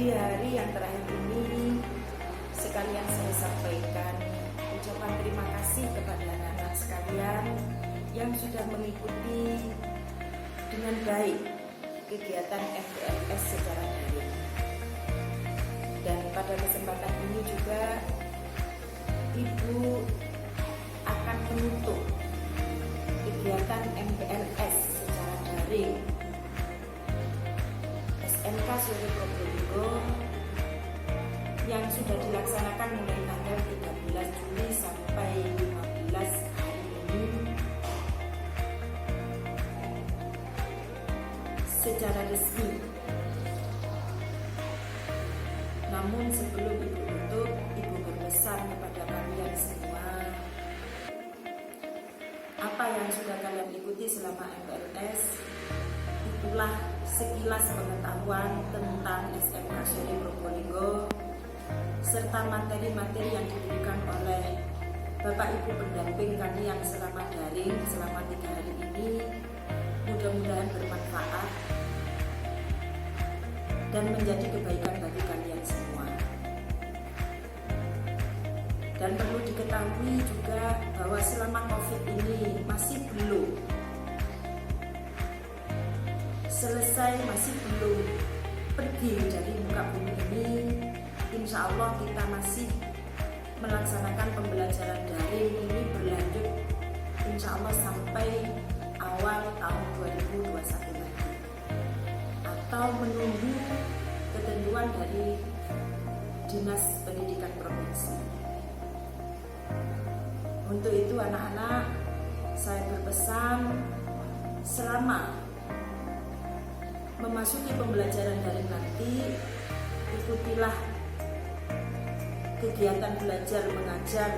Di hari yang terakhir ini, sekalian saya sampaikan ucapan terima kasih kepada anak-anak sekalian yang sudah mengikuti dengan baik kegiatan MPLS secara daring. Dan pada kesempatan ini juga Ibu akan menutup kegiatan MPLS secara daring SMK Sore Probolinggo yang sudah dilaksanakan mulai tanggal 13 Juli sampai 15 hari ini secara resmi. Namun sebelum Ibu tutup, Ibu berpesan kepada kalian semua, apa yang sudah kalian ikuti selama MPLS itulah sekilas pengetahuan tentang SMK Sore Probolinggo serta materi-materi yang diberikan oleh Bapak Ibu pendamping kalian selama daring selama 3 hari ini. Mudah-mudahan bermanfaat dan menjadi kebaikan bagi kalian semua. Dan perlu diketahui juga bahwa selama COVID ini masih belum selesai, masih belum pergi dari muka bumi ini. Insya Allah kita masih melaksanakan pembelajaran daring ini berlanjut insya Allah sampai awal tahun 2021 lagi, atau menunggu ketentuan dari Dinas Pendidikan Provinsi. Untuk itu anak-anak, saya berpesan selama memasuki pembelajaran daring nanti, ikutilah kegiatan belajar mengajar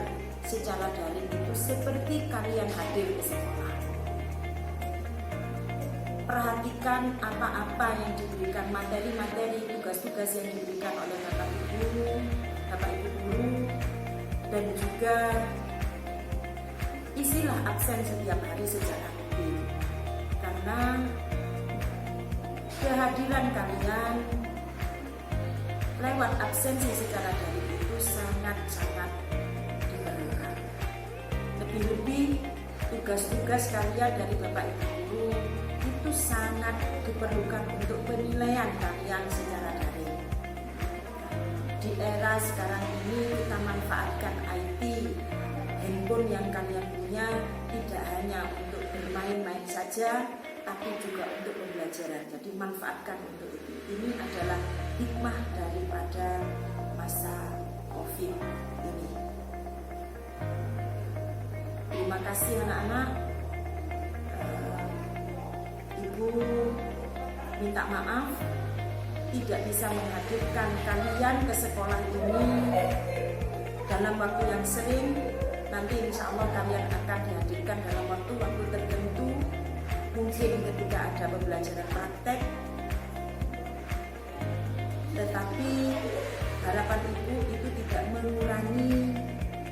secara daring itu seperti kalian hadir di sekolah. Perhatikan apa-apa yang diberikan, materi-materi, tugas-tugas yang diberikan oleh Bapak Ibu guru, dan juga isilah absen setiap hari secara rutin. Karena kehadiran kalian lewat absensi secara daring itu sangat-sangat diperlukan. Lebih-lebih tugas-tugas kalian dari Bapak Ibu guru itu sangat diperlukan untuk penilaian kalian secara daring. Di era sekarang ini kita manfaatkan IT, handphone yang kalian punya tidak hanya untuk bermain-main saja, tapi juga untuk pembelajaran. Jadi manfaatkan untuk itu. Ini adalah hikmah daripada masa COVID ini. Terima kasih anak-anak. Ibu minta maaf tidak bisa menghadirkan kalian ke sekolah ini dalam waktu yang sering. Nanti insya Allah kalian akan dihadirkan dalam waktu-waktu tertentu, mungkin ketika ada pembelajaran praktek. Tetapi harapan Ibu itu tidak mengurangi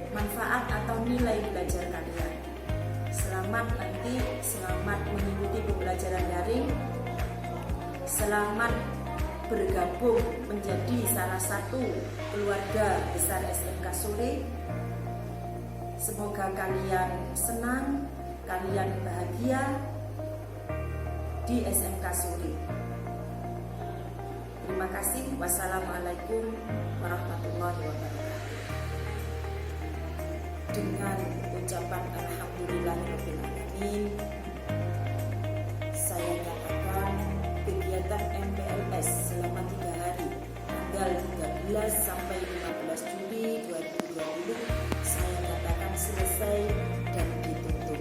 manfaat atau nilai belajar kalian. Selamat mengikuti pembelajaran daring. Selamat bergabung menjadi salah satu keluarga besar SMK Sore. Semoga kalian senang, kalian bahagia di SMK Sore. Terima kasih. Wassalamualaikum warahmatullahi wabarakatuh. Dengan ucapan alhamdulillahirobbilalamin, saya nyatakan kegiatan MPLS selama 3 hari, tanggal 13 sampai 15 Juli 2020, saya nyatakan selesai dan ditutup.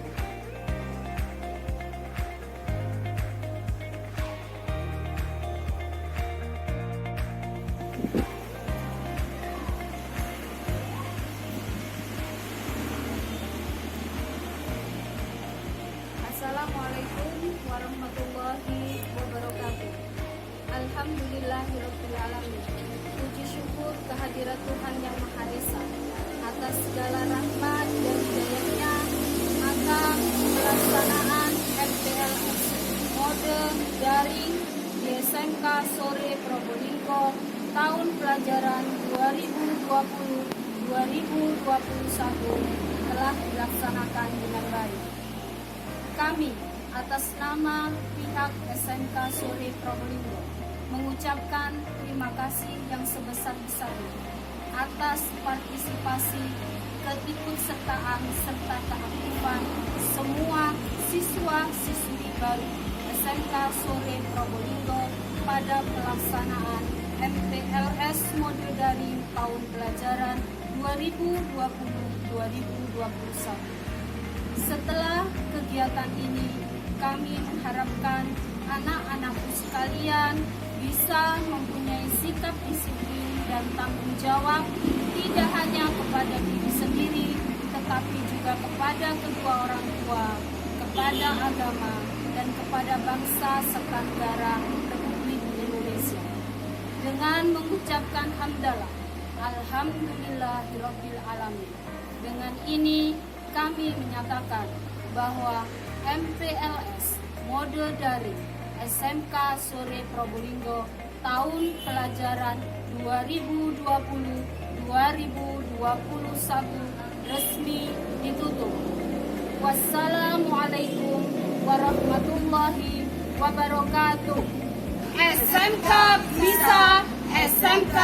Assalamualaikum warahmatullahi wabarakatuh. Alhamdulillahirobbilalamin. Puji syukur kehadirat Tuhan Yang Maha Esa atas segala rahmat dan hidayahnya akan pelaksanaan MPLS mode daring di SMK Sore Probolinggo tahun pelajaran 2020-2021 telah dilaksanakan dengan baik. Kami atas nama pihak SMK Sore Probolinggo mengucapkan terima kasih yang sebesar-besarnya atas partisipasi, keikutsertaan serta keaktifan semua siswa-siswi baru SMK Sore Probolinggo pada pelaksanaan MPLS Mode Daring tahun pelajaran 2020-2021. Setelah kegiatan ini, kami mengharapkan anak-anakku sekalian bisa mempunyai sikap disiplin dan tanggung jawab tidak hanya kepada diri sendiri, tetapi juga kepada kedua orang tua, kepada agama, dan kepada bangsa serta negara Republik Indonesia. Dengan mengucapkan hamdalah, alhamdulillahirabbil alamin. Dengan ini kami menyatakan bahwa MPLS Mode Daring SMK Sore Probolinggo tahun pelajaran 2020-2021 resmi ditutup. Wassalamualaikum warahmatullahi wabarakatuh. SMK bisa, SMK